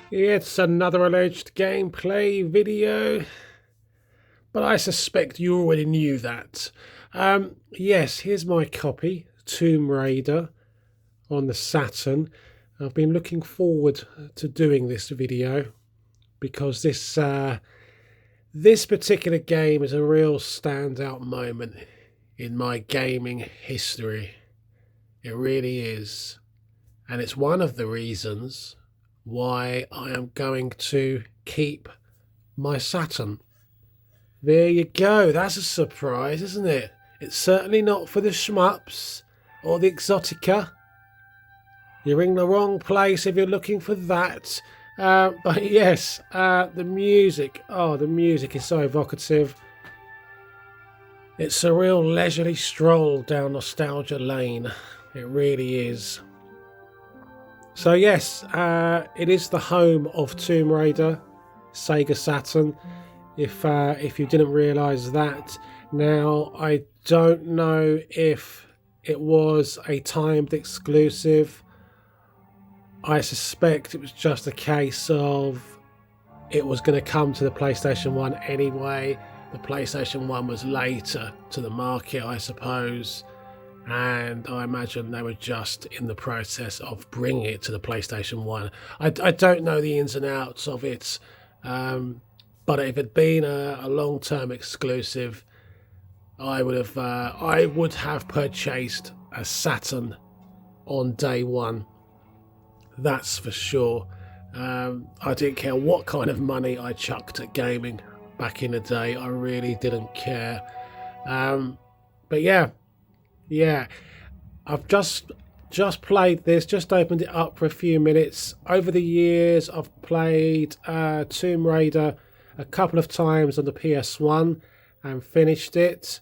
It's another alleged gameplay video, but I suspect you already knew that. Yes, here's my copy, Tomb Raider on the Saturn. I've been looking forward to doing this video because this particular game is a real standout moment in my gaming history. It really is. And it's one of the reasons why I am going to keep my Saturn. There you go. That's a surprise, isn't it? It's certainly not for the shmups or the exotica. You're in the wrong place if you're looking for that. But yes, the music. Oh, the music is so evocative. It's a real leisurely stroll down nostalgia lane. It really is. So yes, it is the home of Tomb Raider, Sega Saturn. If you didn't realise that, now I don't know if it was a timed exclusive. I suspect it was just a case of it was going to come to the PlayStation 1 anyway. The PlayStation 1 was later to the market, I suppose. And I imagine they were just in the process of bringing it to the PlayStation 1. I don't know the ins and outs of it, but if it had been a long-term exclusive, I would have purchased a Saturn on day one. That's for sure. I didn't care what kind of money I chucked at gaming back in the day. I really didn't care. But yeah, I've just played this, just opened it up for a few minutes. Over the years, I've played Tomb Raider a couple of times on the PS1 and finished it.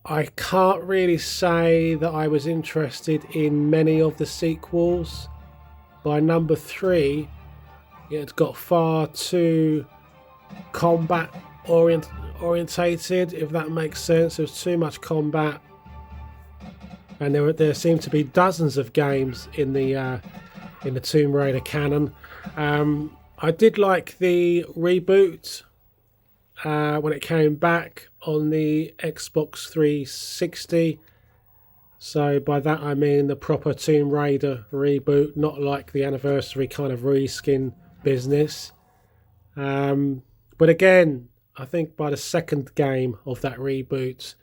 I can't really say that I was interested in many of the sequels. By number 3, it got far too combat orientated, if that makes sense. There's too much combat. And there seem to be dozens of games in the Tomb Raider canon. I did like the reboot when it came back on the Xbox 360. So by that I mean the proper Tomb Raider reboot, not like the anniversary kind of reskin business. But again, I think by the second game of that reboot,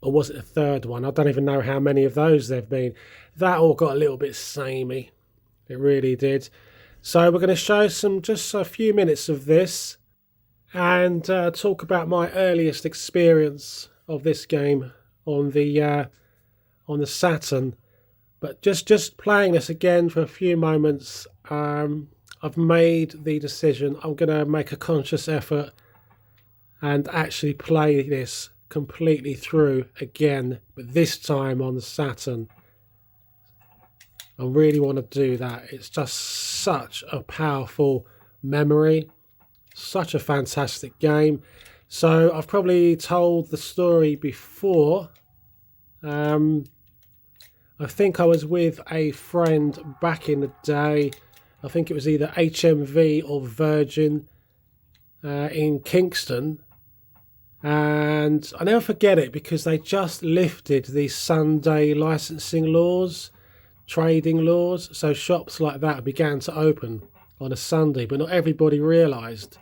or was it the third one? I don't even know how many of those there've been. That all got a little bit samey. It really did. So we're going to show just a few minutes of this and talk about my earliest experience of this game on the Saturn. But just playing this again for a few moments, I've made the decision. I'm going to make a conscious effort and actually play this completely through again, but this time on the Saturn. I really want to do that. It's just such a powerful memory, such a fantastic game. So I've probably told the story before. I think I was with a friend back in the day. I think it was either HMV or Virgin in Kingston. And I never forget it because they just lifted these Sunday licensing laws, trading laws. So shops like that began to open on a Sunday, but not everybody realised.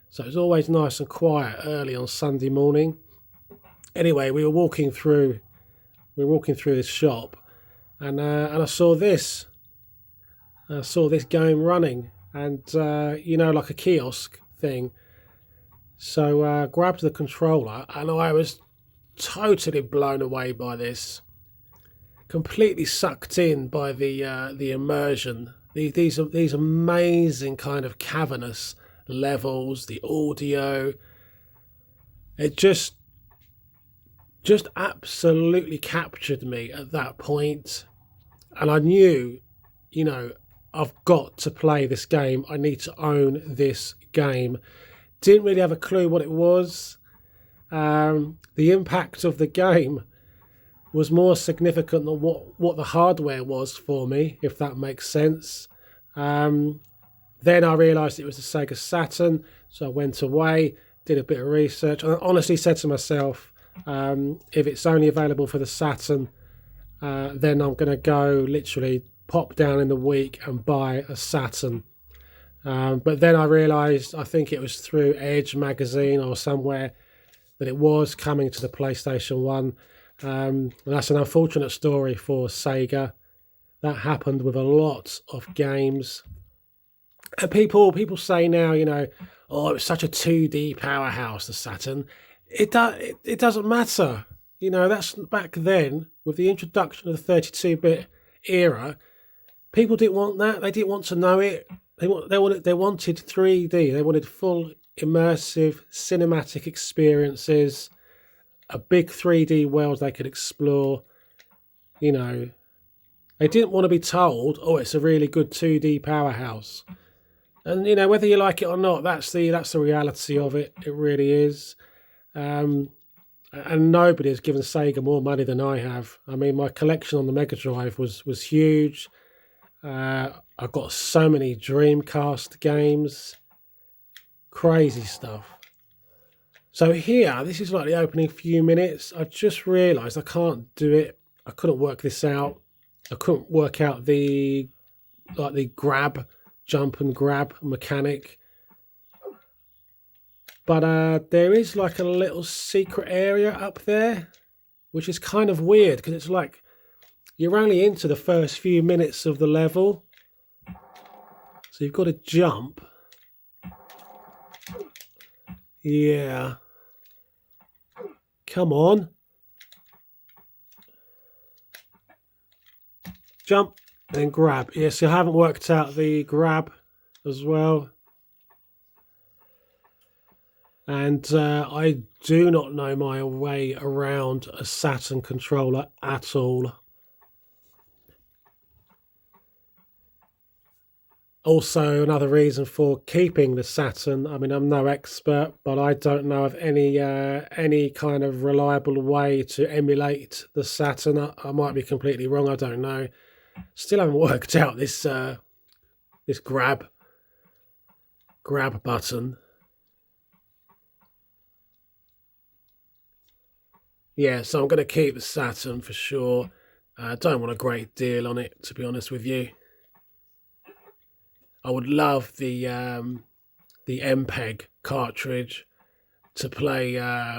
So it was always nice and quiet early on Sunday morning. Anyway, we were walking through this shop, and I saw this. I saw this game running, and like a kiosk thing. So grabbed the controller, and I was totally blown away by this. Completely sucked in by the immersion. These amazing kind of cavernous levels, the audio. It just absolutely captured me at that point, and I knew, I've got to play this game. I need to own this game. Didn't really have a clue what it was. The impact of the game was more significant than what the hardware was for me, if that makes sense. Then I realised it was the Sega Saturn, so I went away, did a bit of research. I honestly said to myself, if it's only available for the Saturn, then I'm going to go literally pop down in the week and buy a Saturn. But then I realised, I think it was through Edge magazine or somewhere, that it was coming to the PlayStation 1. And that's an unfortunate story for Sega. That happened with a lot of games. And people say now, you know, oh, it was such a 2D powerhouse, the Saturn. It doesn't matter. You know, that's back then, with the introduction of the 32-bit era, people didn't want that. They didn't want to know it. They wanted 3D. They wanted full immersive cinematic experiences, a big 3D world they could explore. You know, they didn't want to be told, oh, it's a really good 2D powerhouse. And you know, whether you like it or not, that's the reality of it. It really is. And nobody has given Sega more money than I have. I mean, my collection on the Mega Drive was huge. I've got so many Dreamcast games. Crazy stuff. So here, this is like the opening few minutes. I just realised I can't do it. I couldn't work this out. I couldn't work out the jump and grab mechanic. But there is like a little secret area up there, which is kind of weird because it's like you're only into the first few minutes of the level. So you've got to jump. Yeah. Come on. Jump and grab. Yes, I haven't worked out the grab as well. And I do not know my way around a Saturn controller at all. Also, another reason for keeping the Saturn, I mean, I'm no expert, but I don't know of any kind of reliable way to emulate the Saturn. I might be completely wrong, I don't know. Still haven't worked out this this grab button. Yeah, so I'm going to keep the Saturn for sure. I don't want a great deal on it, to be honest with you. I would love the MPEG cartridge to play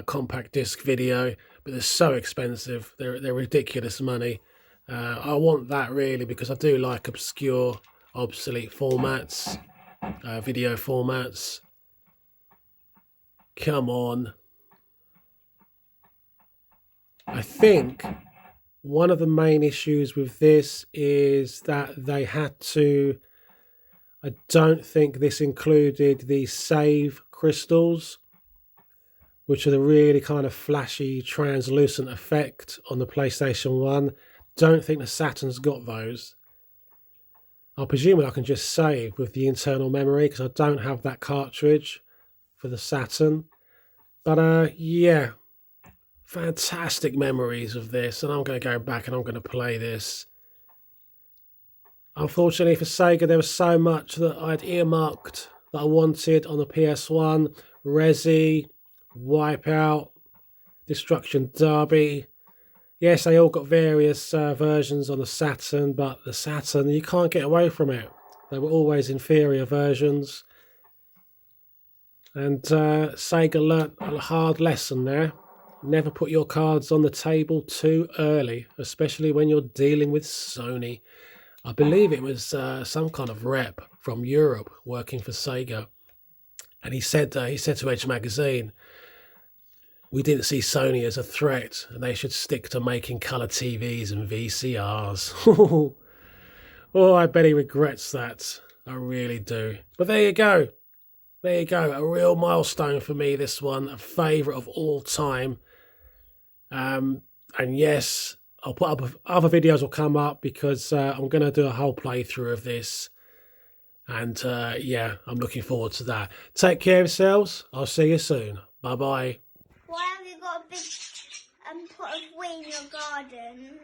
compact disc video, but they're so expensive. They're ridiculous money. I want that really because I do like obscure, obsolete formats, video formats. Come on. I think one of the main issues with this is that they had to, I don't think this included the save crystals, which are the really kind of flashy, translucent effect on the PlayStation 1. Don't think the Saturn's got those. I presume I can just save with the internal memory because I don't have that cartridge for the Saturn. But yeah, fantastic memories of this, and I'm going to go back and I'm going to play this. Unfortunately for Sega, there was so much that I'd earmarked that I wanted on the PS1. Resi, Wipeout, Destruction Derby. Yes, they all got various versions on the Saturn, but the Saturn, you can't get away from it. They were always inferior versions. And Sega learnt a hard lesson there. Never put your cards on the table too early, especially when you're dealing with Sony. I believe it was some kind of rep from Europe working for Sega. And he said to Edge magazine, we didn't see Sony as a threat, and they should stick to making colour TVs and VCRs. Oh, I bet he regrets that. I really do. But there you go. There you go. A real milestone for me, this one. A favourite of all time. And yes, I'll put up other videos will come up because I'm going to do a whole playthrough of this. And yeah, I'm looking forward to that. Take care of yourselves. I'll see you soon. Bye-bye. Why have you got a big pot of wheat in your garden?